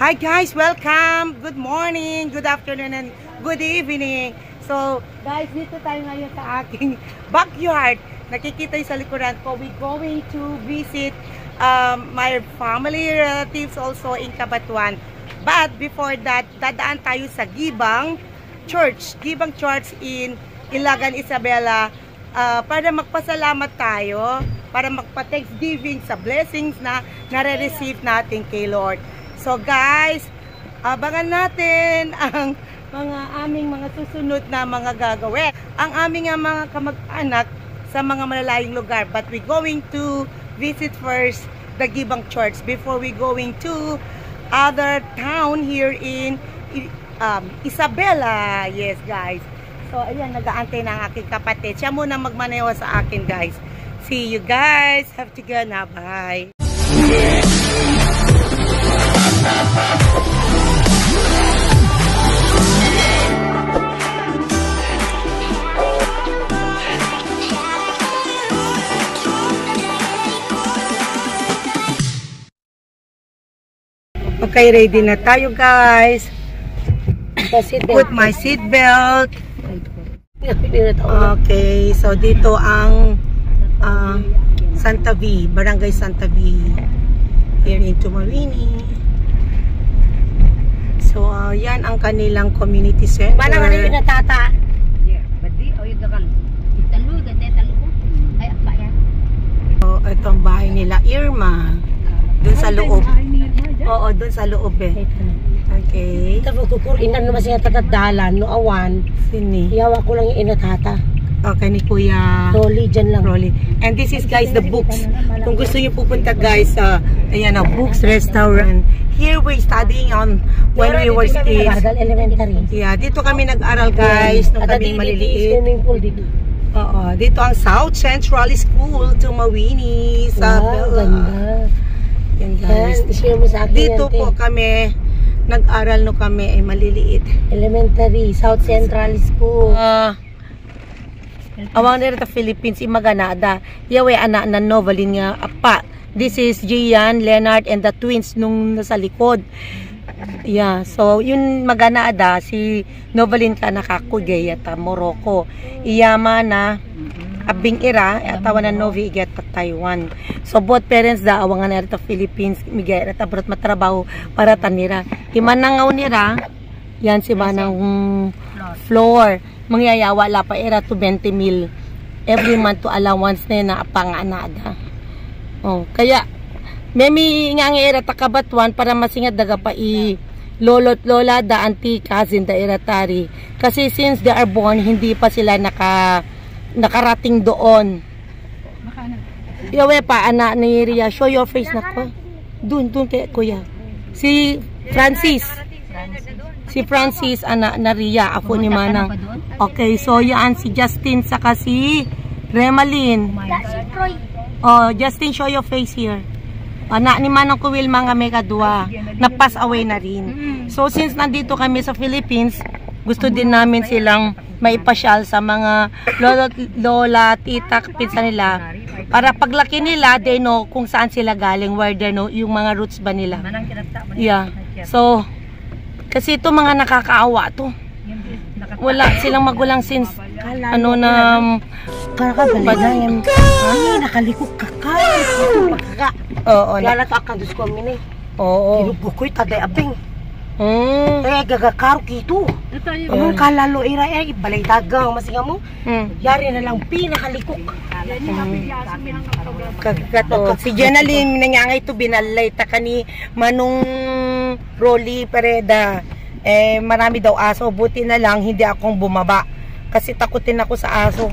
Hi guys, welcome! Good morning, good afternoon, and good evening. So guys, dito tayo ngayon sa aking backyard. Nakikita yung sa likuran ko. We're going to visit my family relatives also in Cabanatuan. But before that, dadaan tayo sa Gibang Church in Ilagan, Isabela, para magpasalamat tayo, para magpa-thanksgiving sa blessings na nare-receive natin kay Lord. So guys, abangan natin ang aming mga susunod na mga gagawin. Ang aming mga kamag-anak sa mga malalayong lugar. But we're going to visit first the Gibang Church before we going to other town here in Isabela. Yes guys. So ayan, nag-aantay na ang aking kapatid. Siya muna magmaneho sa akin guys. See you guys. Have to go na. Bye. Okay, ready na tayo guys. Put my seat belt. Okay, so dito ang Santa V, Barangay Santa V here in Tumarini. So yan ang kanilang community center. Mana nga rin na tata? So ito ang bahay nila Irma. Doon sa loob. Oo, doon sa loob eh. Okay. Ito kukurinan naman siya tatadalan no awan. Sini. Iyawa ko lang yung inatata. Okay, ni Kuya Rolly, dyan lang. Rolly. And this is guys the books. Kung gusto niyo pupunta guys sa ayan na books restaurant. Here we studying on when we were kids. Elementary. Yeah, dito kami nag-aral guys nung kami maliliit. Swimming pool dito. Oo, dito ang South Central School Tumawini sa ganda. Yan guys. Share mo sa akin Dito po kami nag-aral no kami ay maliliit. Elementary, South Central School. Awang nila ta Philippines imaganada. Yawe anak na Novalin nga apa. This is Gian, Leonard and the twins nung nasa likod. Yeah, so yun maganada si Novalin ka nakakugay at Morocco. Iyama na abing ira atawan na Novi iget ta Taiwan. So both parents da awangan nila ta Philippines migay at abroad matrabaho para tanira. Imanangaw nira. Yan si manang floor. Mangyayawa la pa era to 20 mil every month to allowance na panganada. Oh, kaya memi nga era ta Cabanatuan para masingad daga pa i lolo't lola da auntie cousin da eratari. Kasi since they are born hindi pa sila nakarating doon. Yawe pa anak ni Ria, show your face na ko. Dun kay kuya. Si Francis. Si Francis, anak na Ria, ako ni Manang. Okay, so yan si Justin saka si Remalyn. Oh, Justin, show your face here. Anak ni Manang Kuwil mga megadua. Na-pass away na rin. So since nandito kami sa Philippines, gusto din namin silang maipasyal sa mga lola, tita, pinsan nila. Para paglaki nila, they know kung saan sila galing, where they know, yung mga roots ba nila. Yeah. So, kasi ito mga nakakaawa to. Wala silang magulang since ano na kakabalayan. Ay, nakalikok ka. Oo. Kaya nakakandus ko amin eh. Oo. Kinubukoy taday abing. Kaya gagakaro kito. Anong kalalo ira eh, balay dagang masinga mo. Yari na lang pinakalikok. Kagato. Si Jenaline nangangay to binalay ta kani Manong Rolly Pereda. Marami daw aso, buti na lang hindi akong bumaba. Kasi takutin ako sa aso.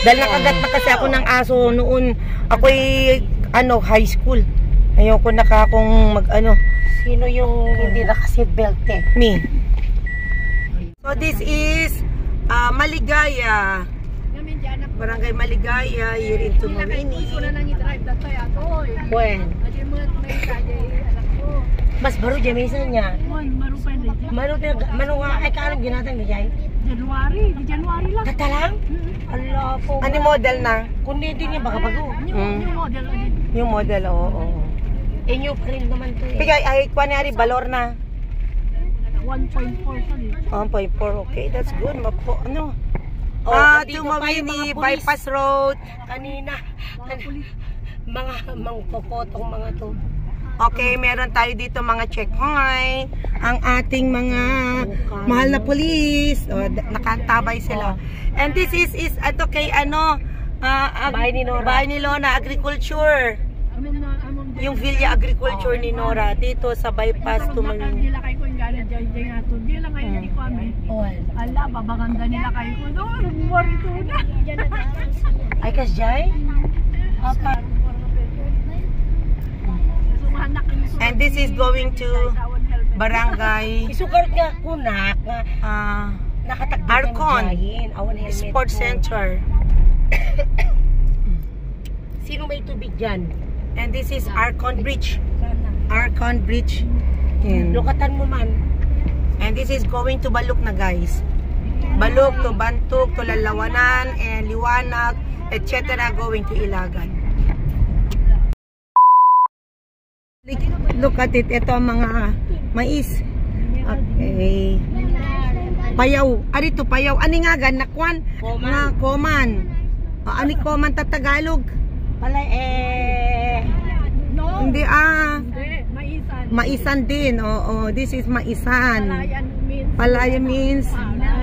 Dahil nakagat na kasi ako ng aso noon ako'y high school. Ayoko na akong Sino yung hindi naka-seatbelt eh? Me. So this is Maligaya. Barangay Maligaya, here in Tumarini. When? Mas baru jamisan niya. Maro nga ay kaano ginatang bijay? January, di January lang. Kata lang? Allah po. Ano model na? Kundi din niya baka bago. Yung model. Yung model, oo. Eh, new print naman to eh. Pigay, ay, kuwanyari, balor na. 1.4 sa dito. 1.4, okay, that's good. Mapo, ano? Oh, To andito pa yung mga Mawini, pulis. Bypass Road. Kanina, mga mangpopotong mga to. Okay, meron tayo dito mga checkpoint. Ang ating mga mahal na police. Nakantabay sila. And this is ato kay ano, Bahay ni Nora. Bahay ni Lona, agriculture. Yung Villa Agriculture ni Nora dito sa bypass to Mawini. Nila kayo kung gano'n dyan nato. Di lang ngayon ni Kwame. Ala, babaganda nila kayo ko. Doon, worry ko na. Ay, kasjay? Apa? Sumanak ang isulat. And this is going to Barangay Isugar nga kunak nga nakatagdag Arcon Sports Center. Sino may tubig dyan? And this is Arcon Bridge. Arcon Bridge. Yan. Lukatan mo man. And this is going to Baluk na guys. Baluk to Bantug to Lalawanan and Liwanag, etc. going to Ilagan. Look at it. Ito ang mga mais. Okay. Payaw. Ari to payaw. Ani nga gan nakwan? Nga koman. Ani koman ta Tagalog? Palay No. Hindi Hindi, maisan. Maisan din. Oo, this is maisan. Palayan means. Palaya means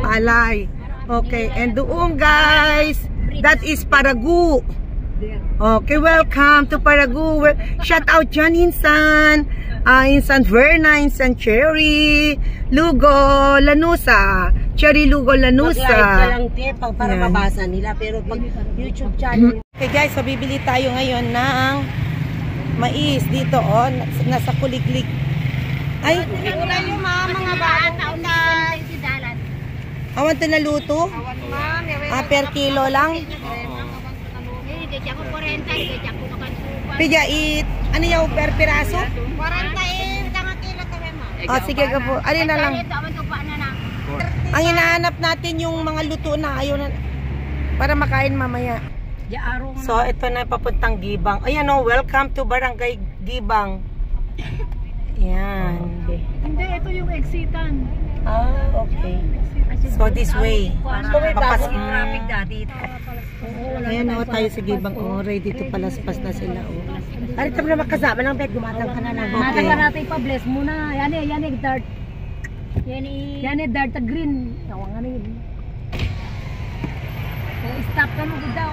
palay. Okay, and doon guys, that is Paragu. Okay, welcome to Paragu. Shout out dyan Insan. Insan Verna, Insan Cherry, Lugo, Lanusa. Cherry Lugo, Lanusa. Mag-live ka lang te para Yan. mabasa nila. Pero pag YouTube channel, Okay guys, so bibili tayo ngayon ng mais dito nasa Kuliglig. Ay, mga bago awan to na luto? Per kilo lang? Pidya it, ano yaw per piraso? 40 kilo Sige ka po, alin na lang. Ang hinahanap natin yung mga luto na ayaw na, para makain mamaya. So, ito na papuntang Gibang. Ayan o, welcome to Barangay Gibang. Yan. Hindi, ito yung exitan. Okay. So, this way. Papas traffic dati. Ayan o, tayo sa Gibang. O, ready to palaspas na sila. O. Ari tayo na makasama ng bed, gumatang ka na lang. Okay. natin pa-bless muna. Yan eh, dart. Yan eh, dart na green. Tawang ano yun. Stop ka mo daw.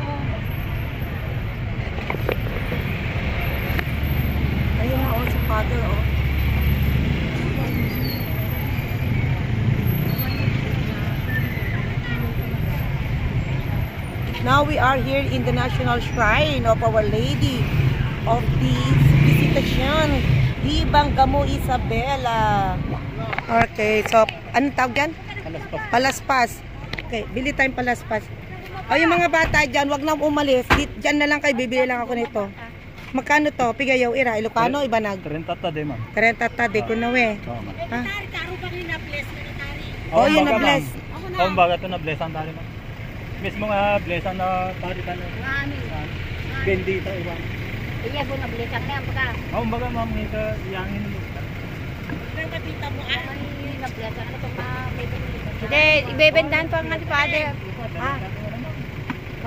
Ayun na o, si Father o. Now we are here in the National Shrine of Our Lady of the Visitation, Gibang Gamo Isabela. Okay, so anong tawag yan? Palaspas. Okay, bili tayong palaspas. O yung mga bata dyan, wag na umalis. Dyan na lang kayo, bibili lang ako nito. Magkano to? Pigayaw ira, Ilocano, Ibanag? 30 de ma'am. 30 de kunawe. Ha? Oh, yun na bless. Oh, baga to na bless ang tali ma'am. Mismo nga bless ang tali tan. Bendito iwan. Iya po na bless ang kaya pagka. Oh, baga ma'am ito yangin mo. Hindi, ibebendahan pa nga si Father.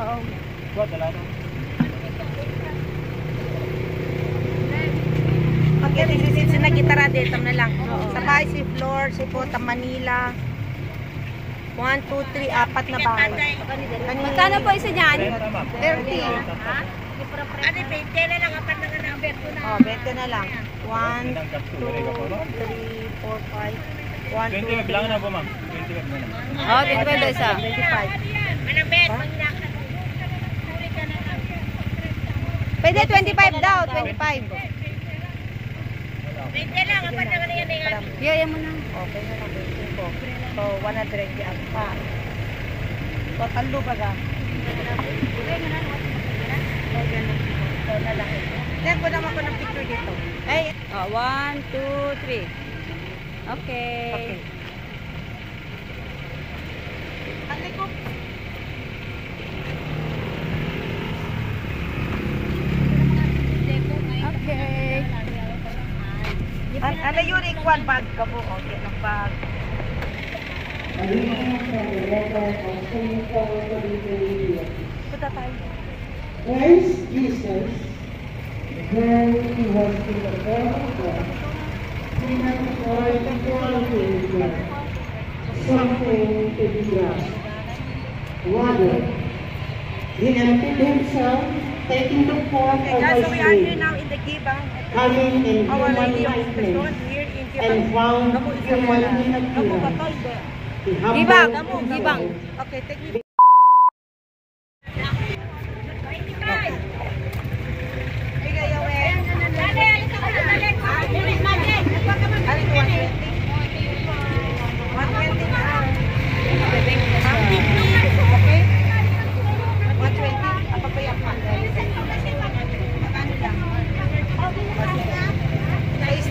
Oo. Buat dala to. Pagkatisisit na gitara dito na lang. Sa bahay si Flor, si Pota Manila. 1, 2, 3, 4 na bahay. Magkano po isa dyan? 30. 20 na lang, apat na nga number ko na. Oh, 20 na lang. 1, 2, 3, 4, 5. 1, 20 bilangan na po ma'am. 20 na lang. Oh, 25 isa. 25. Anong bet? Pwede 25 daw, 25. 20 lang, apat na nga yan. Yaya mo na. Okay na lang, 25. So, 100 yan pa. So, talo ba ga? So, na lang. Then, ko naman ko ng picture dito. Ay, 1, 2, 3. Okay. okay. Ate ko. Okay. Ano yun, ikuan bag ka po. Okay, ng bag. Christ Jesus, when he was in the form of God, he had tried to God, something to be grasped. Rather, he emptied himself, taking the form of a slave, coming in human likeness, and found human in appearance. He humbled himself. Okay, take me.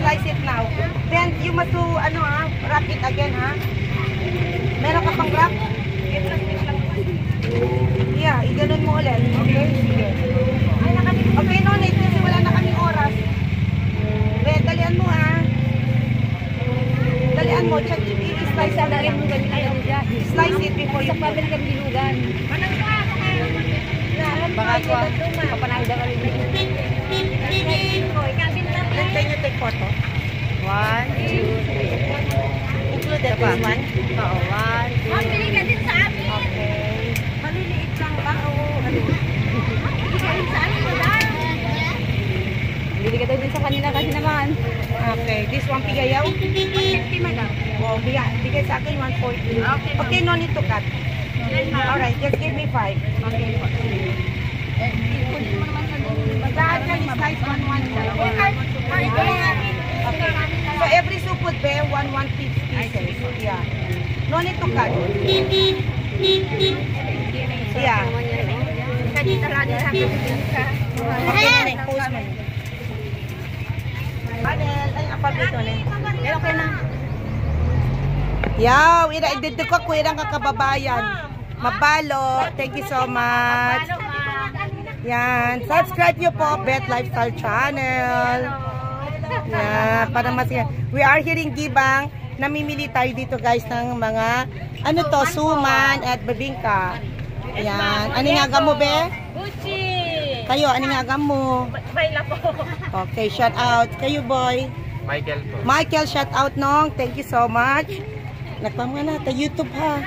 Slice it now. Then you must do wrap it again, ha? Meron ka pang wrap? Yeah, iganon mo ulit. Okay? Sige. Okay, no need kasi wala na kaming oras. Wait, dalian mo, ha? Dalian mo. Check, i-slice na lang. Slice it before you put. Baka ko, kapanagda ka rin. Let's say you take photo. 1, 2, 3. Include that one? Oo, 1, 2. Pili ka din sa amin. Okay. Maliliit lang ba? Oo. Pili ka din sa amin. Pili ka din sa kanila kasi naman. Okay. This one pigayaw? 150 madam. Oh, bigay sa akin 140. Okay, no need to cut. Alright, just give me 5. Okay. Magdaan ka ni slice 1-1. Okay. So every soup would be 1 piece. Yeah. No need to cut. Yeah. Okay, post mo. Anel, ay apabito na. Pero okay na. Yaw, ira-edit ko kuya ng kakababayan. Mabalo. Thank you so much. Yan. Subscribe nyo po, Bet Lifestyle Channel. Yan. Para masaya. We are here in Gibang. Namimili tayo dito guys ng mga suman at babingka. Yan. Ano nga gamo, be? Gucci! Kayo, ano nga gamo? Baila po. Okay, shout out. Kayo, boy? Michael po. Michael, shout out nong. Thank you so much. Nagpamanga na, ta YouTube ha.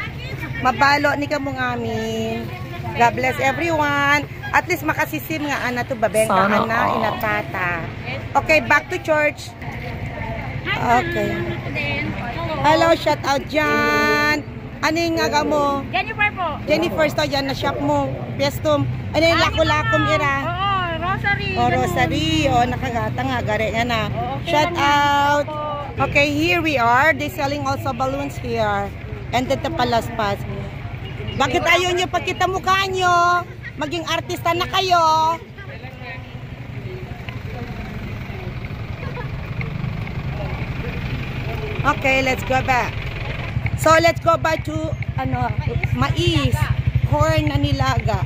Mabalo ni kamong amin. God bless everyone. At least makasisim nga ana to babengkahan na inatata. Okay, back to church. Okay. Hello, shout out dyan. Ano yung nga mo? Jennifer po. Jennifer, to yan na shop mo. Pestom. Ano yung lako-lakom ira? Oo, rosary. O, rosary. O, nakagata nga. Gari nga na. Shout out. Okay, here we are. They selling also balloons here. And then the palaspas. Bakit ayaw nyo pagkita mukha nyo? Maging artista na kayo. Okay, let's go back. So, let's go back to mais. Corn na nilaga.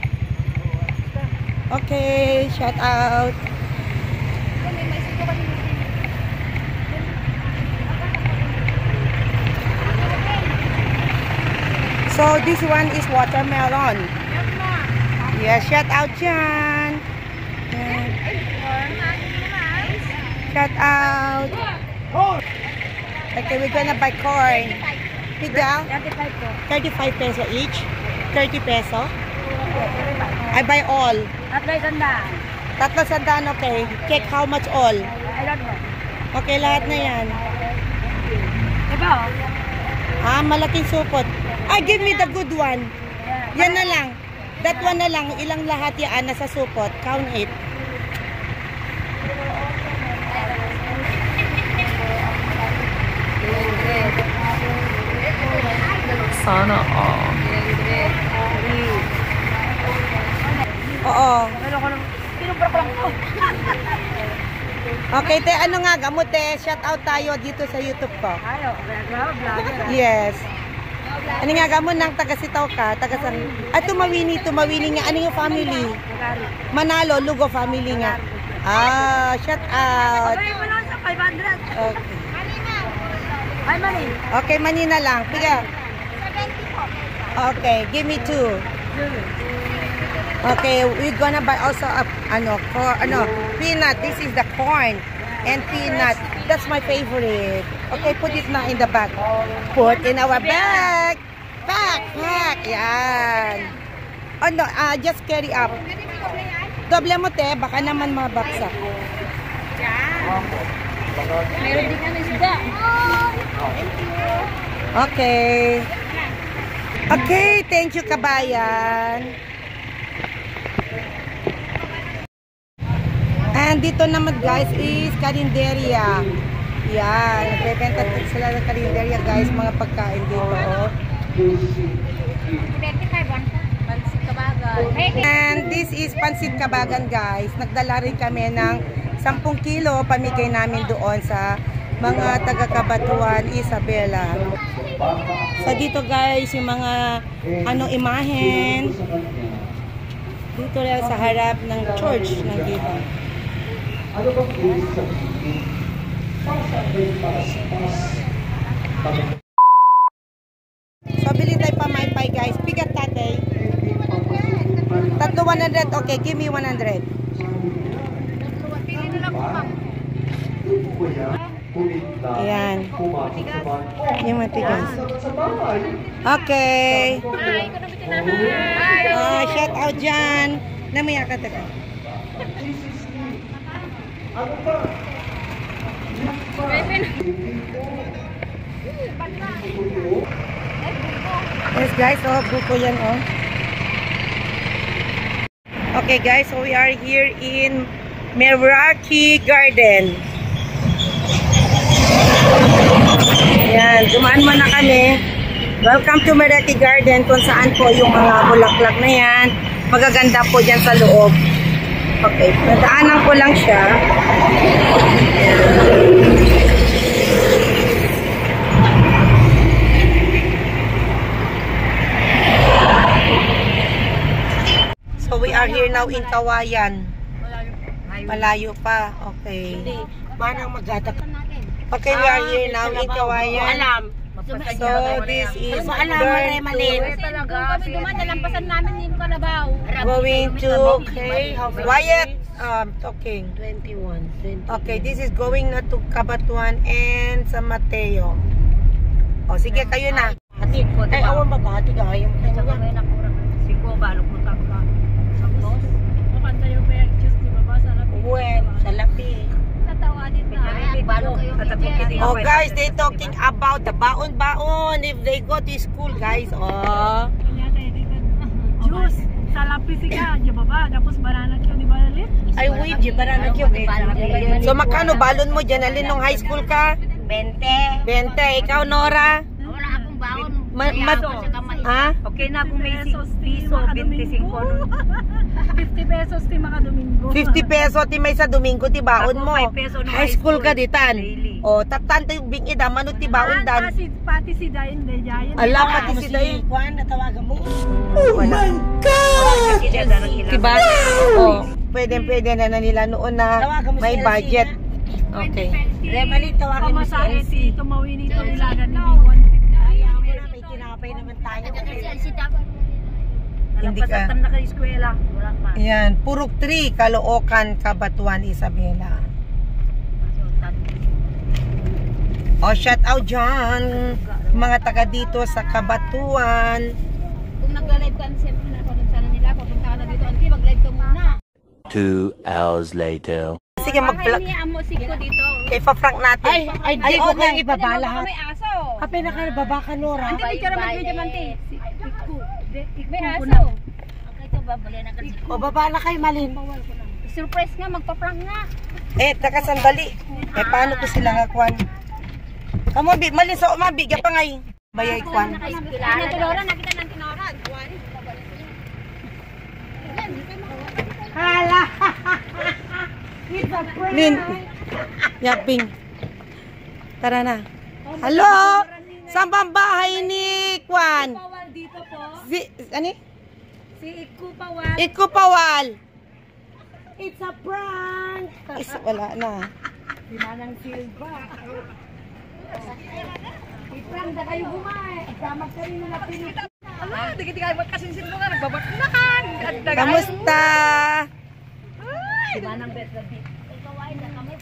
Okay, shout out. So, this one is watermelon. Yes, shout out dyan. Shout out. Okay, we're gonna buy corn. Pigaw? 35 peso each. 30 peso. I buy all. Tatlo sandaan, okay. Check how much all. Okay, lahat na yan. Malaking supot. Give me the good one. Yan na lang. That one na lang. Ilang lahat yan nasa supot. Count it. Sana all. Oo. Okay, te, ano nga gamot te? Shout out tayo dito sa YouTube ko. Yes. Ano nga gamot ng taga-sitaw ka? Tumawini nga. Ano yung family? Manalo, Lugo family nga. Shout out. Okay. Okay, Manina lang. Piga. Okay, give me 2. Okay, we're gonna buy also a peanut. This is the corn and peanut. That's my favorite. Okay, put it now in the bag. Put in our bag. Pack. Yan. Oh no, just carry up. Doble mo te, baka naman mabaksak. Meron din kami isda. Okay. Okay, thank you kabayan. And dito naman guys is karinderya. Yan, nagbebenta sila ng karinderya guys, mga pagkain dito. Oh. And this is Pansit Kabagan guys. Nagdala rin kami ng 10 kilo pamigay namin doon sa mga taga-Cabatuan, Isabela. So dito guys, yung mga imahen dito lang sa harap ng church ng Diva. So bili tayo pa maypay guys. Bigat tatay. Tatlo 100. Okay, give me 100. Ayan. Yung matigas. Okay. Shout out dyan. Namaya ka taka. Yes guys, buko yan oh. Okay guys, so we are here in Meraki Garden. Yan, dumaan mo na kami. Welcome to Meraki Garden, kung saan po yung mga bulaklak na yan. Magaganda po dyan sa loob. Okay, nadaanan ko lang siya. So we are here now in Kawayan. Malayo pa. Okay. Manang magatak. Okay, we are here now in Kawayan. So this is going to Wyatt talking 21. Okay, this is going to Cabatuan and San Mateo. O sige, kayo na. Ay, awan ba ba? Tiga kayo. Siko, balok mo taka. Tapos, makanta yung peg juice, di ba ba? Sa lapi. Tatawadin na. Balok kayo. Oh guys, they talking about the baon-baon if they go to school guys. Oh. Juice. Sa lapi sika, di ba ba? Tapos banana kyo, di ba lalit? Ay, wait, di banana kyo. So, magkano balon mo dyan? Alin nung high school ka? 20. 20. Ikaw, Nora? Wala akong baon. Ha? Okay na kung may piso, 25 nun. 50 pesos ti mga Domingo. 50 peso ti may sa Domingo ti baon mo. Ako, 5 peso nung High school ka ditan. Daily. O, tatan ti bingid mano ti baon dan. Pati si Dayan de Dayan. Ala, pati si Dayan. Kuan natawagan mo. Oh my God! Diba? O, pwede na nila noon na may budget. Okay. Remali tawagan mo si LC. Tumawin ito ilagan ni Bibon. May kinakapay naman tayo. Hindi ka. Na ka eskwela. Wala pa. Yan, Purok 3, Caloocan, Cabatuan, Isabela. O, shout out dyan. Mga taga dito sa Cabatuan. Kung nag-live ka, siyempre na ako dun sana nila. Kung punta ka na dito, auntie, mag-live ka muna. 2 hours later. Sige, mag-vlog. Bakit amo siko dito? Ipaprank natin. Ay, okay. Ibabala. May aso. Kapag nakababa ka, Nora. Ante, picture naman kayo dyan, auntie. May aso. O, baba na kayo, Malin. Surprise nga, magpa-prank nga. Taka sandali. Paano ko sila nga, Kwan? Kamu, Malin, sa umabigya pa ngay. Bayay, Kwan. Tinora, nakita ng Tinora. Hala! Lin, yaping. Tara na. Hello? Saan bang bahay ni Kwan? Dito po. Ano? Si Ikupawal. Ikupawal. It's a prank. Wala na. Di manang silba. Ipranda kayo bumay. Samag ka rin na pinita. Ala, dikit kayo magkasinsin mo nga, nagbabatlakan. Kamusta? Di ba nang best rabbit?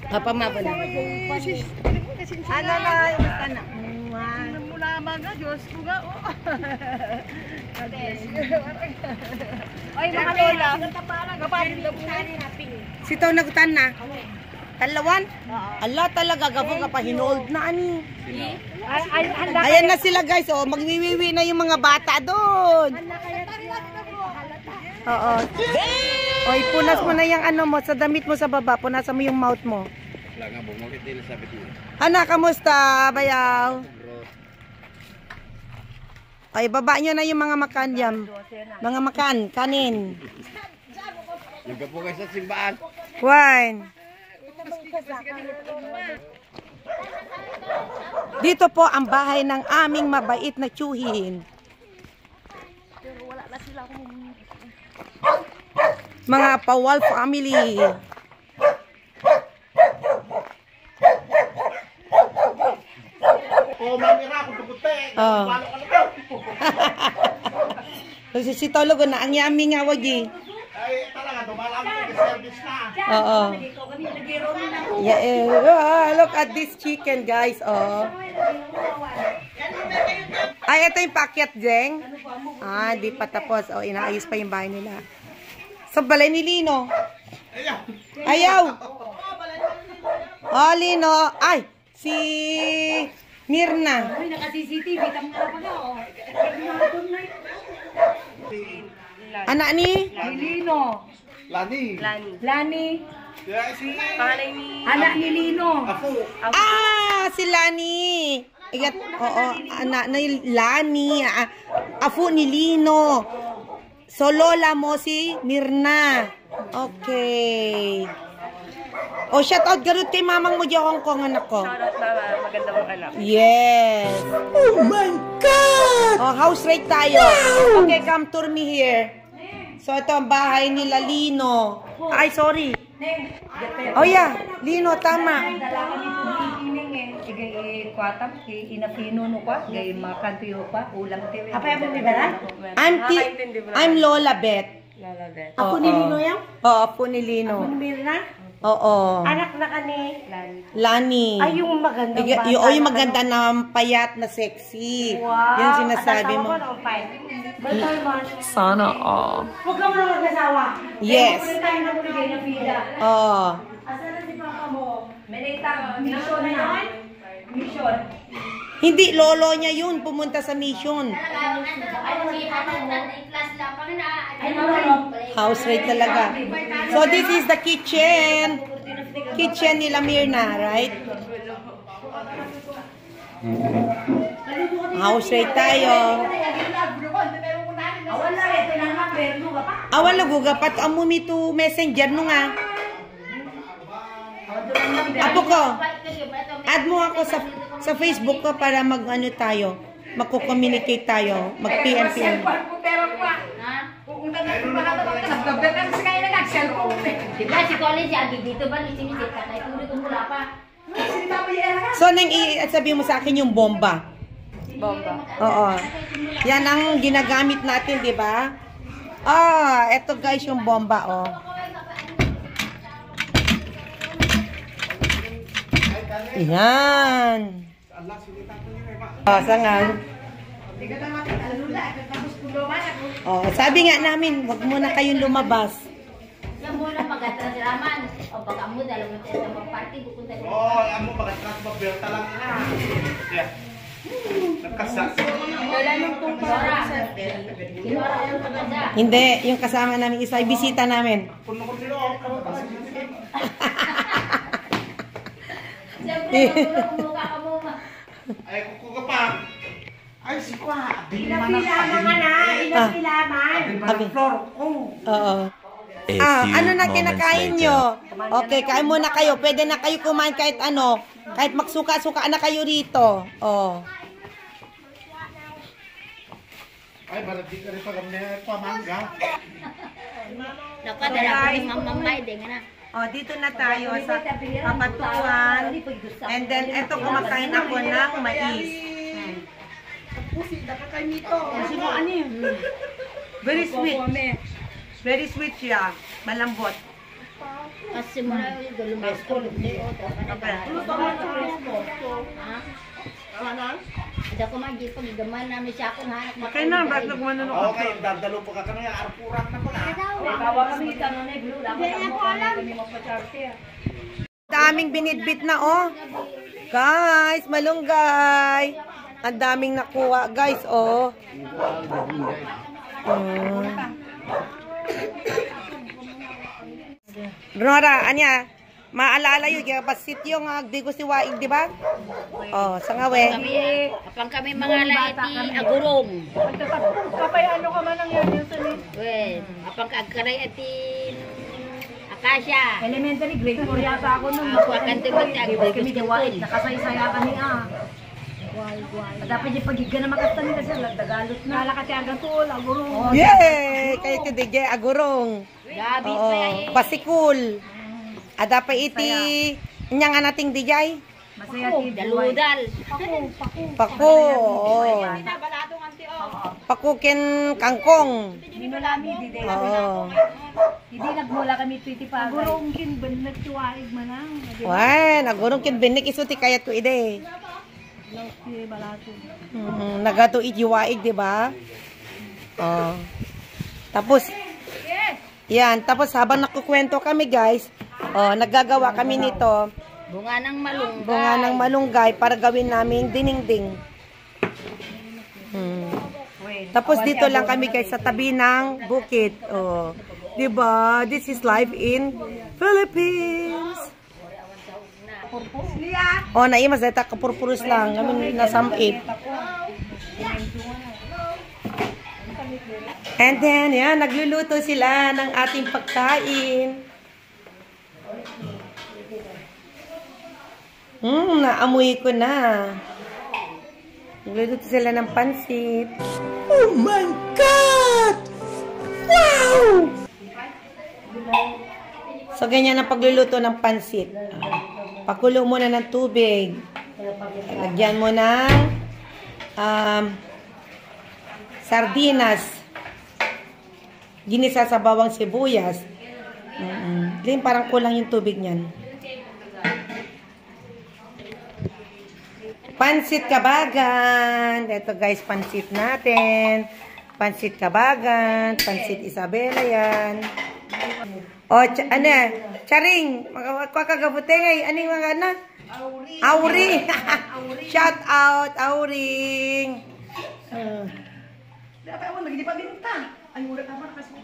Kapamaba na. Ano na, yung na? Mula mga, Diyos ko nga, oh. Oy, mga lola. Kapatid na po. Sitaw nagutan na. Talawan? Ala talaga, gabong ka pa, hinold na ani. Ayan na sila guys, oh, magwiwiwi na yung mga bata doon. Oo. Oy, punas mo na yung ano mo, sa damit mo sa baba, punasan mo yung mouth mo. Ana, kamusta, bayaw? Ay, baba nyo na yung mga makan yan. Mga makan, kanin. Yung po kayo sa simbahan. Wine. Dito po ang bahay ng aming mabait na tiyuhin. Mga Pawal family. Oh, mamira ko tugutte. Oh. Walo ka na daw. Kasi si Tologo na ang yami nga wagi. Ay, talaga, dumalami ko yung service na. Oo. Yeah, oh, look at this chicken, guys. Oh. Ay, ito yung pakyat, Jeng. Ah, di pa tapos. Oh, inaayos pa yung bahay nila. So, balay ni Lino. Ayaw. Oh, Lino. Ay, si Mirna. Uy, naka-CCTV. Tama na pa nga, oh. Anak ni? Lino. Lani. Lani. Yeah, si... Anak ni Lino. Apo. Ah, si Lani. Igat, oo, anak ni Lani. Afu ni Lino. So, lola mo si Mirna. Okay. O, shout out garut kay mamang mo di Hong Kong, anak ko. Shout out mama, maganda mong anak. Yes. Oh my God! Oh, house rate tayo. Okay, come tour me here. So, ito ang bahay nila Lino. Ay, sorry. Oh, yeah. Lino, tama. Auntie, I'm Lola Beth. Lola Beth. Ako ni Lino yan? Oo, ako ni Lino. Ako ni Mirna. Oo. Anak na ka ni Lani. Ay, yung magandang bata. Yung maganda na payat na sexy. Wow. Yung sinasabi mo. Sana all. Huwag ka mo na mag-asawa. Yes. Huwag tayo na muligay na pila. Oo. Asan na si papa mo? Menita, mission na. Mission. Hindi, lolo niya yun. Pumunta sa mission. House rate talaga. So, this is the kitchen. Kitchen nila Mirna, right? House rate tayo. Awal laguga pat amumi to messenger no nga. Apo ko. Add mo ako sa Facebook ko para mag-ano tayo. Magko-communicate tayo. Mag-PM. Diba si college agi dito ba sinisit ka tayo turo kung wala pa. So nang sabi mo sa akin yung bomba. Bomba. Oo. Yan ang ginagamit natin, 'di ba? Ah, eto guys yung bomba, oh. Yan. Oh, sangal. Oh, sabi nga namin, wag muna kayong lumabas. Yan muna pag-atrasiraman. O pag-amo dalawa mo tayo sa party pupunta dito. Oh, amo pagkatras maberta lang na. Yeah. Nagkasas. Wala nang tumpara. Sinora yung paganda. Hindi, yung kasama namin isa, bisita namin. Puno ko sila. Siyempre, kumukha ka mo. Ay, kukuha pa. Ay, si Kwa. Inapilaman na. Inapilaman. Abing floor. Oo. Ano na kinakain nyo? Okay, kain muna kayo. Pwede na kayo kumain kahit ano. Kahit magsuka-suka na kayo rito. Oh. Ay, barang di ka rin pag-amne pamangga. Nakadala ko ni mamamay din na. Oh, dito na tayo sa Papatuan. And then, eto kumakain ako ng mais. Very sweet. Very sweet siya. Malambot. Kasi mo na yung dulumay ko. Hindi ako mag-ipag gaman namin siya akong hanap. Okay na, bakit nagumano na Okay, dadalo pa ka kanaya, arpuran na ko na. Bawa kami tanong na blue lang. Kami magpa-charte. Daming binitbit na, oh. Guys, malunggay. Ang daming nakuha, guys, oh. Nora, anya, maalala yun, kaya basit yung di ko si Waig, di ba? Oh, sangawe. Apang kami mga laiti agurong. Kapay ano ka man ang yan yung salit. Well, apang kagkaray atin Akasya. Elementary grade 4 yata ako nun. Ako akan tibat niya. Kami diwain, nakasaysaya kami Dapat yung pagiga na makasta nila siya, nagdagalot na. Kala kasi hanggang tuol, agurong. Yay! Kayo ka DJ, agurong. Gabi pa yan. Basikul. Dapat iti, inya nga nating DJ. Masaya Daludal. Pako. Pakukin kangkong. Minulami, di Oo. Hindi nagmula kami 25. Agurong kin, banat tuwaig manang. Wan, agurong kin binik isuti kayat ko ide. Nagato ijiwaig, di ba? Oh. Tapos, yan. Tapos habang nakukwento kami, guys, naggagawa kami nito. Bunga ng malunggay. Bunga ng malunggay para gawin namin dinengding. Tapos dito lang kami, guys, sa tabi ng bukid. Oh. Di ba? This is life in Philippines. Oh, naimas dito kapurpurus lang. Kami nasamit. And then, yan, nagluluto sila ng ating pagkain. Naamoy ko na. Nagluluto sila ng pansit. Oh my God! Wow! So, ganyan ang pagluluto ng pansit. Pakulo mo na ng tubig. Lagyan mo ng sardinas. Ginisa sa bawang sibuyas. Parang kulang yung tubig niyan. Pansit kabagan. Ito guys, pansit natin. Pansit kabagan. Pansit Isabela yan. O, ano? Charing. Kakagabuteng ay. Ano yung mga ano? Auri. Shout out, Auring. Dapat ako, nagdi pa binta. Ay, mura naman kasi.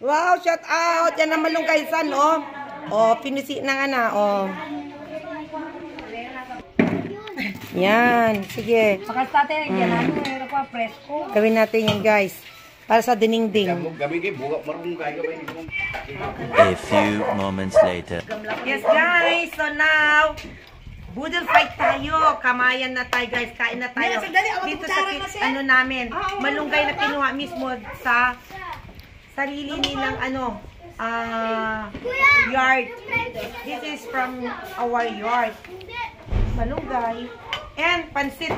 Wow, shout out. Yan ang malunggay san, oh. Oh, pinisi na nga na, oh. Yan, sige. Saka sa atin, yan namin, mayroon pa, presko. Gawin natin yan, guys. Para sa dinengding. A few moments later. Yes, guys. So now, budol fight tayo. Kamayan na tayo, guys. Kain na tayo. Dito sa ano namin, malunggay na kinuha mismo sa sarili nilang ano, yard. This is from our yard. Malunggay. And pansit.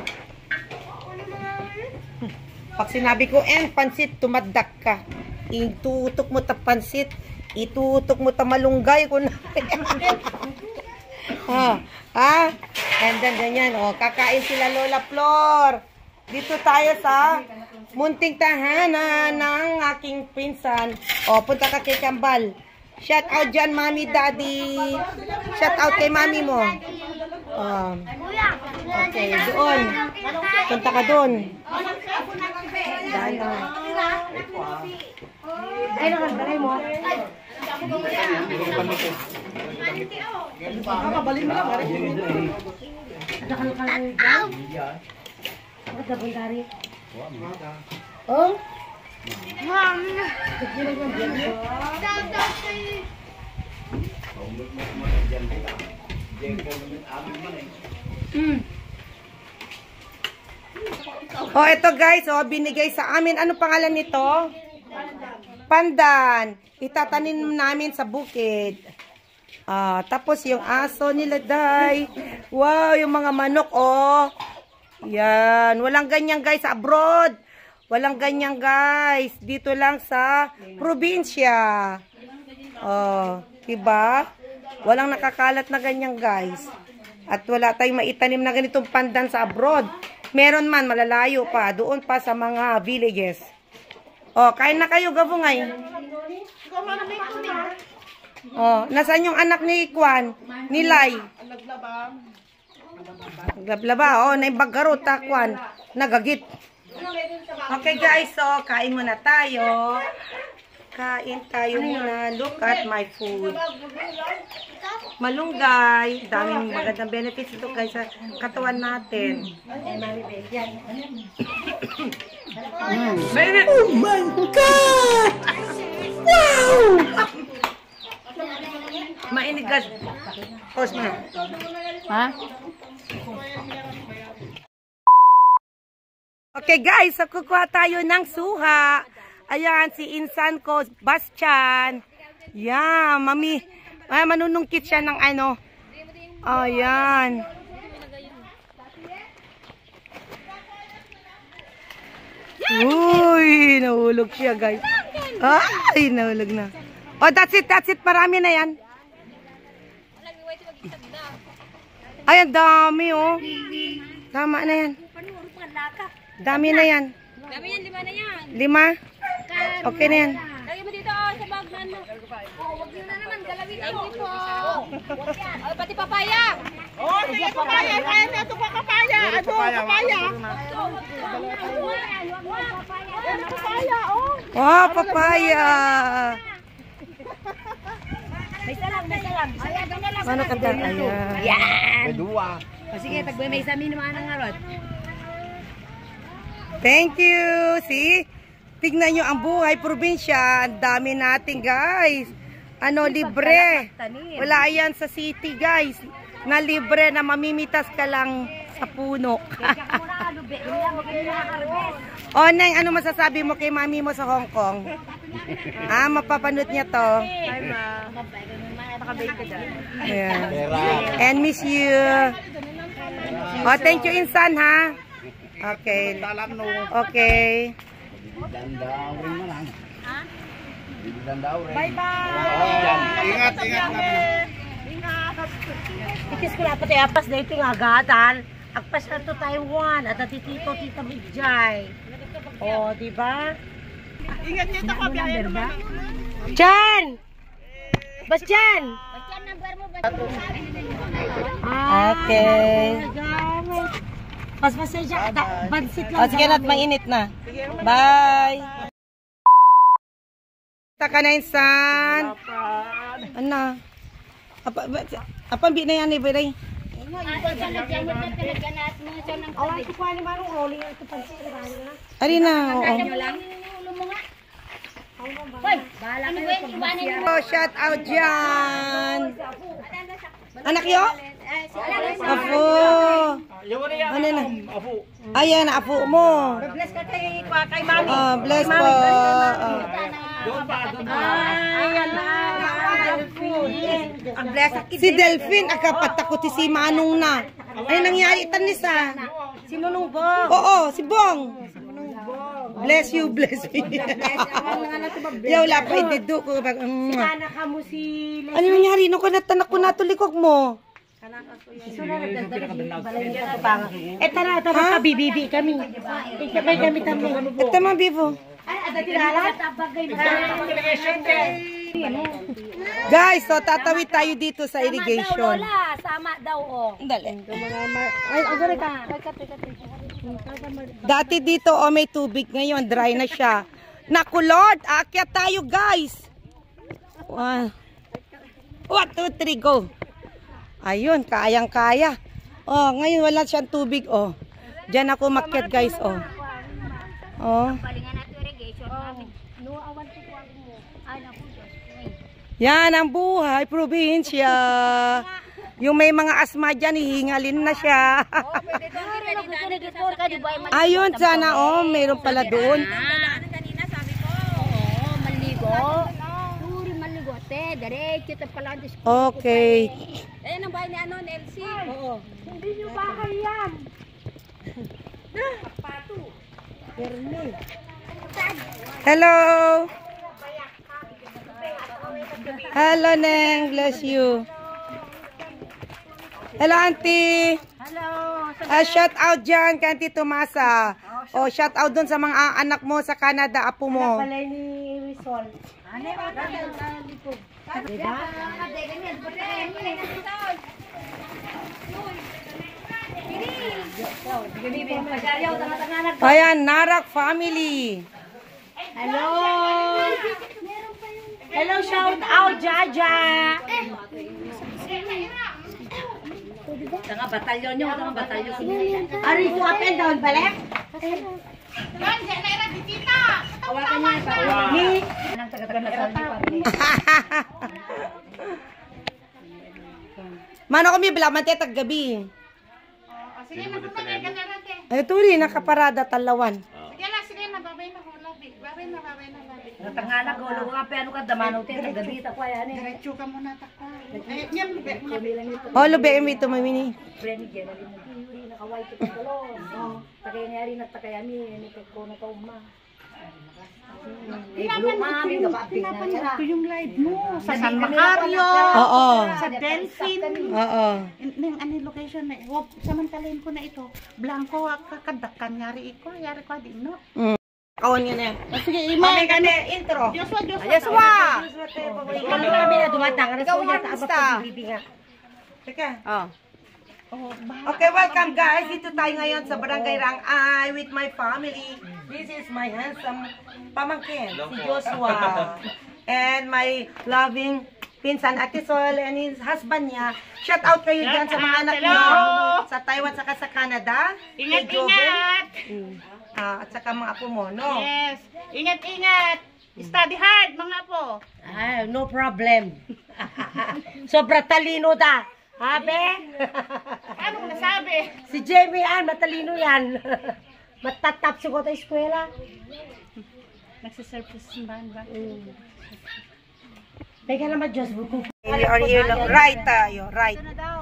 Pag sinabi ko, pansit, tumadak ka. Itutok mo ta pansit. Itutok mo ta malunggay. And then, ganyan. Oh, kakain sila Lola Flor. Dito tayo sa munting tahanan ng aking pinsan. Oh, punta ka kay Kambal. Shout out dyan, Mami, Daddy. Shout out kay Mami mo. Okay, doon. Punta ka doon. Ay, nakalbalay mo. Nakabalin mo lang. Nakakalkalay dyan. Nakabalay. Oh? Mom! Oh, ito guys, oh, binigay sa amin. Ano pangalan nito? Pandan. Itatanim namin sa bukid. Tapos yung aso nila, day. Wow, yung mga manok, oh. Yan. Walang ganyan, guys, sa abroad. Walang ganyan, guys. Dito lang sa probinsya. Oh, diba? Walang nakakalat na ganyan, guys. At wala tayong maitanim na ganitong pandan sa abroad. Meron man, malalayo pa. Doon pa sa mga villages. Oh, kain na kayo, gabungay. Oh, nasaan yung anak ni Kwan? Ni Lai? Naglablaba. Oh, naibagarot, Kwan. Nagagit. Okay, guys. So, kain muna tayo. Kain tayo muna. Look at my food. Malunggay. Daming magandang benefits ito, guys, sa katawan natin. Oh my God! Wow! Mainit, guys. Pause mo. Ha? Okay, guys. So, kukuha tayo ng suha. Ayan, si Insan ko, Bastian. Yan, mami. Ay, manunungkit siya ng ano. Ayan. Uy, nahulog siya, guys. Ay, nahulog na. Oh, that's it, that's it. Marami na yan. Ay, ang dami, oh. Tama na yan. Dami na yan. Dami yan, 5 na yan. 5? Okay na yan. Lagay mo dito sa bag na ano. Huwag nyo na naman, galawin ako. Huwag yan. Pati papaya. Oh, sige papaya. Kaya na ito pa papaya. Ano, papaya. Papaya, oh. Oh, papaya. May salam, may salam. Ano ka ba? Ayan. Yan. Sige, tagbay may samin naman ng arot. Thank you. See? Tignan nyo ang buhay probinsya. Ang dami natin, guys. Ano, libre. Wala yan sa city, guys. Na libre na mamimitas ka lang sa puno. O, Neng, ano masasabi mo kay mami mo sa Hong Kong? Mapapanood niya to. Hi, ma. Nakabake ka dyan. Yeah. And miss you. Oh, thank you, Insan, ha? Okay. Okay. Bye-bye. Ingat, ingat. Itis ko lang pati apas na ito nga agatan. Agpas na to Taiwan. At natitito tita Mijay. O, diba? Ingat nyo ito ka, biyahe naman. Chan! Bastian! Okay. Pas pasensya, bansit lang. Sige na, mainit na. Bye! Taka na Insan. Ano? Apa bi na yan ni Biray? Ari na. Oh, shout out dyan. Anak yo? Apo. Ano na? Ayan, apo mo. Bless ka kay mami. Bless po. Si Delphine, akapatakot si Manong na. Ay, nangyari tanisa. Si Manong Bong. Oo, si Bong. Bless you, bless me. Yaw, lapay, dedo ko. Sana ka mo si... Ano nangyari? Nung kanatanak ko natulikog mo. Tara, bibibi kami. Ikabay kami tamo. Ito mga bibo. Guys, so tatawid tayo dito sa irrigation. Sama daw, oh. Dali. Ay, agad ka. Dati dito, may tubig. Ngayon, dry na siya. Naku, Lord, aakyat tayo, guys. 1, 2, 3, go. Ayun, kayang-kaya. Oh, ngayon wala siyang tubig, oh. Diyan ako makyat, guys, oh. Oh. Yan ang buhay, probinsya. Yung may mga asma dyan, hihingalin na siya. Ayun, sana, oh, mayroon pala doon. Kanina sabi ko, oo, maligo. Maligo, te. Diretso ito pala. Okay. Ayan ang bahay ni ano, LC. Oo. Hindi nyo bahay yan. Hello. Hello, Neng. Bless you. Hello, Auntie. Hello. Shout out dyan kay Auntie Tomasa. O, shout out dun sa mga anak mo sa Canada, apo mo. Ayan, Narak family. Hello. Hello, shout out, Jaja. Tanga batalyon nyo, tanga batalyon. Ari ko up and down, balik? Hawakan niya pa. Ni. Nang taga-taga na saldi pa rin. Mano kami bilaman te gabi. Sige na po na ganyan. Ay turi nakaparada talawan. Sige na babay na labi. Babay na labi. Tangana ko lo nga pero ka damano te gabi ta ko yan eh. Diretso ka muna takwa. Eh, yan Oh, lobe mi to mamini. Breni generally mo yuri nakaway ko ko. Takay ngari na takayami ni ko na ka umma. Pinapanood ko yung live mo sa San Macario, Oo. sa Delphine. Oo. Nang ano location na, samantalin ko na ito. Blanco, kakadakan, yari ko din, no? Kawan nga na. Sige, imay ka na, intro. Joshua! Kami kami na dumatang. Ikaw nga basta. Teka. Okay, welcome guys. Dito tayo ngayon sa Barangay Rangay with my family. This is my handsome pamangkin, si Joshua. And my loving pinsan Ate Sol and his husband niya. Shout out kayo dyan sa mga anak niyo sa Taiwan saka sa Canada. Ingat! At saka mga apo mo, no? Yes! Ingat! Study hard, mga po! No problem. Sobra talino da. Abe? Anong nasabi? Si Jamie yan, matalino yan. Matatap siguro sa eskwela. Nagsiservice ba? Teka naman, Diyos, buko. We are here lang. Right tayo, right.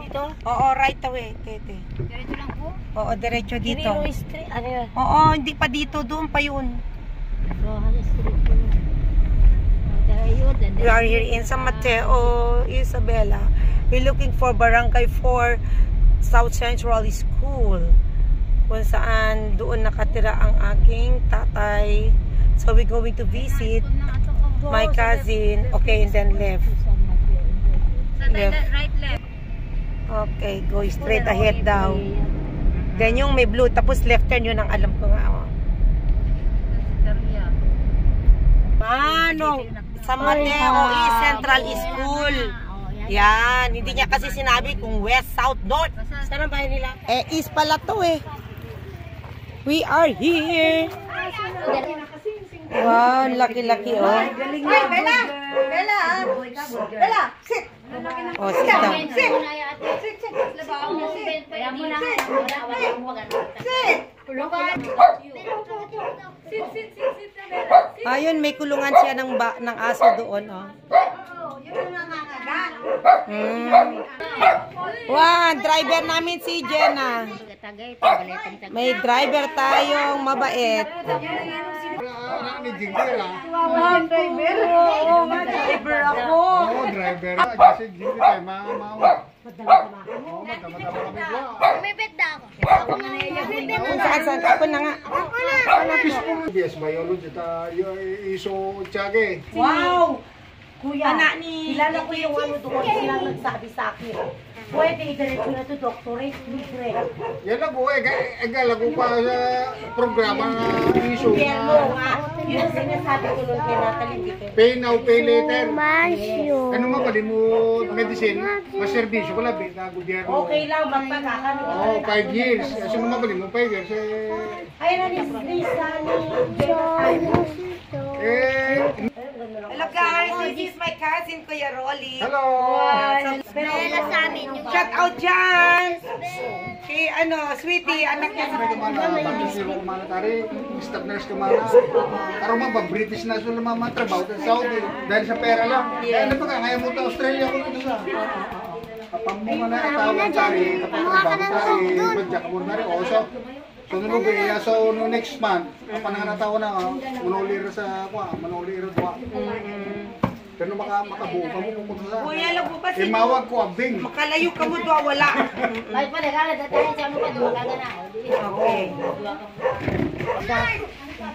Dito? Oo, right away, tete. Diretso lang po. Oo, diretso dito. Dito street. Ano yun? Oo, hindi pa dito, doon pa yun. Rohan street po. We are here in San Mateo, Isabela. We're looking for Barangay 4 South Central School, kung saan doon nakatira ang aking tatay. So we're going to visit my cousin. Okay, and then left. Right, left. Okay, go straight ahead daw. Then yung may blue, tapos left turn yun ang alam ko nga. Oh. Manong, San Mateo East Central School. Yan, hindi niya kasi sinabi kung west, south, north. Saan ang bahay nila? East pala to eh. We are here. Wow, laki-laki oh. Galing niya. Bella! Bella! Bella! Sit! Oh, sit down. Sit! Ayun, may kulungan siya ng aso doon oh. Wow, driver namin si Jenna. May driver tayong mabait. Wow, driver? Oo, driver ako. Oo, driver. Kasi hindi tayo mamawa. May bed na ako. Ako nga na yung Saan? Ako na nga. Yes, biology tayo iso tsage. Wow! Kuya, Anak ni- kilala ko yung ano doon, sila nagsabi sa akin. Pwede, diretso na to, doctorate, libre. Yan lang ko lago pa sa programa na iso. Gobyerno nga, yun ang sinasabi ko nun kay Natalie Dike. Pay now, pay later. Ano man pali mo medicine, mas servisyo ko labi na gobyerno. Okay lang, magpagkakano. Oo, 5 years. Kasi naman pali mo 5 years. Ayun na, Lisa ni Hello guys, this is my cousin Kuya Rolly. Hello! Bella sa amin yung Shout out dyan! Si Sweetie, anak niya sa Ano ka man, bakit sila kumanatari? staff nurse ka mana. Karon mga British na sila mga trabaho sa Saudi dahil sa pera lang. Kaya ano pa ka ngayon mo ta Australia ko dito sa. Kapag mo na tawag tari, kapag trabaho tari, badyak mo na rin. So nung kaya no next month, kapag natawa na manulira sa manulira kwa. Pero makabuo ka mo pupunta sa. Kuya, labo pa si mawag ko abing. Makalayo ka mo doon, wala. Ay, pala, kala, datahin siya mo pa doon, kagana. Okay.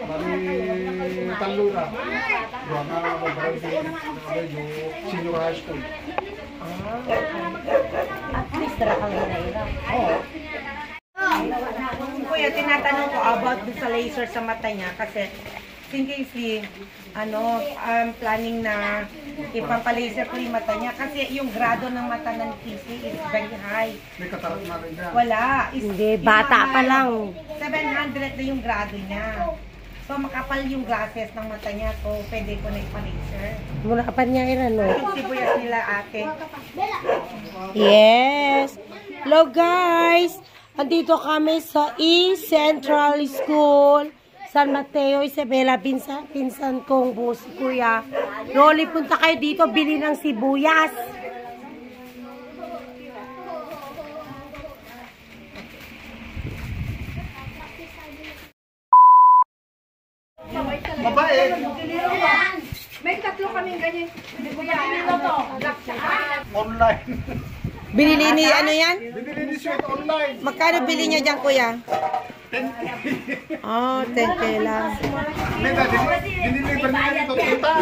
Bali, talo na. Doon nga mabarang senior high school. At least, dara kang hina-hina. Oo. Kuya, tinatanong ko about sa laser sa mata niya kasi seriously, I'm planning na ipapalaser ko yung mata niya kasi yung grado ng mata ng PC is very high. May katarak na rin niya. Wala. Hindi, bata pa lang. 700 na yung grado niya. So, makapal yung glasses ng mata niya. So, pwede ko na ipalaser. Muna ka pa niya no? Yung sibuyas nila ate. Yes! Hello guys! Andito kami sa East Central School. San Mateo, Isabela, pinsan kong buo si Kuya. Rolly, punta kayo dito, bili ng sibuyas. Babae. May tatlo kaming ganyan. Online. Binili ni ano yan? Bibili ni Sweet online. Magkano bili niya dyan, Kuya? 10K. Oh, 10K lang. Mega, diniliver niya dito tuta.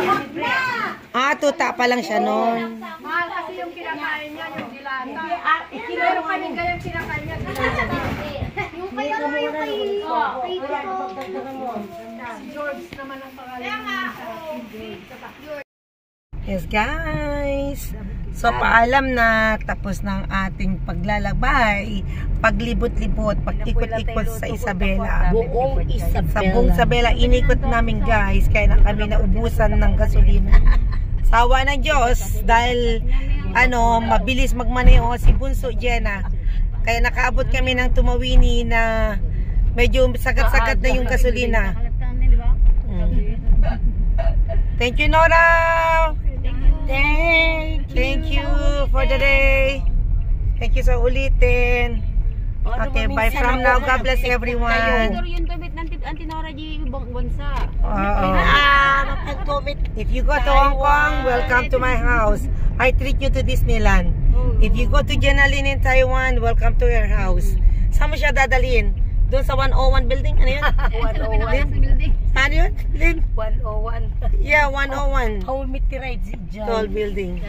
Tuta pa lang siya noon. Mahal kasi yung kinakain niya, yung dilata. Meron kaming ganyan kinakain niya. Yung kay ano yung kay George naman ang pangalan. Yes, guys. So, paalam na tapos ng ating paglalakbay, paglibot-libot, pag-ikot-ikot sa Isabela. Buong Isabela. Sa buong Isabela, inikot namin guys, kaya na kami naubusan ng gasolina. Sawa ng Diyos, dahil mabilis magmaneho si Bunso Jenna. Kaya nakaabot kami ng Tumawini na medyo sagat-sagat na yung gasolina. Thank you, Nora! Thank you for the day. Thank you sa ulitin. Okay, bye from now. God bless everyone. If you go to Hong Kong, welcome to my house. I treat you to Disneyland. If you go to Jenalyn in Taiwan, welcome to your house. Saan mo siya dadalhin? Doon sa 101 building? Ano yun? 101 building. Ano yun? Lynn? 101. Yeah, 101. How meet the rides dyan? Tall building.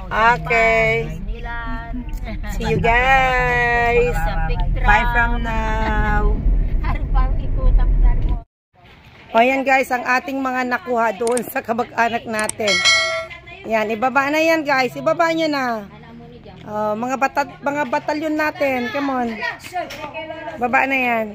Okay. See you guys. Bye from now. O yan guys, ang ating mga nakuha doon sa kamag-anak natin. Yan, ibaba na yan guys. Ibaba nyo na. Mga batalyon natin. Come on. Baba na yan.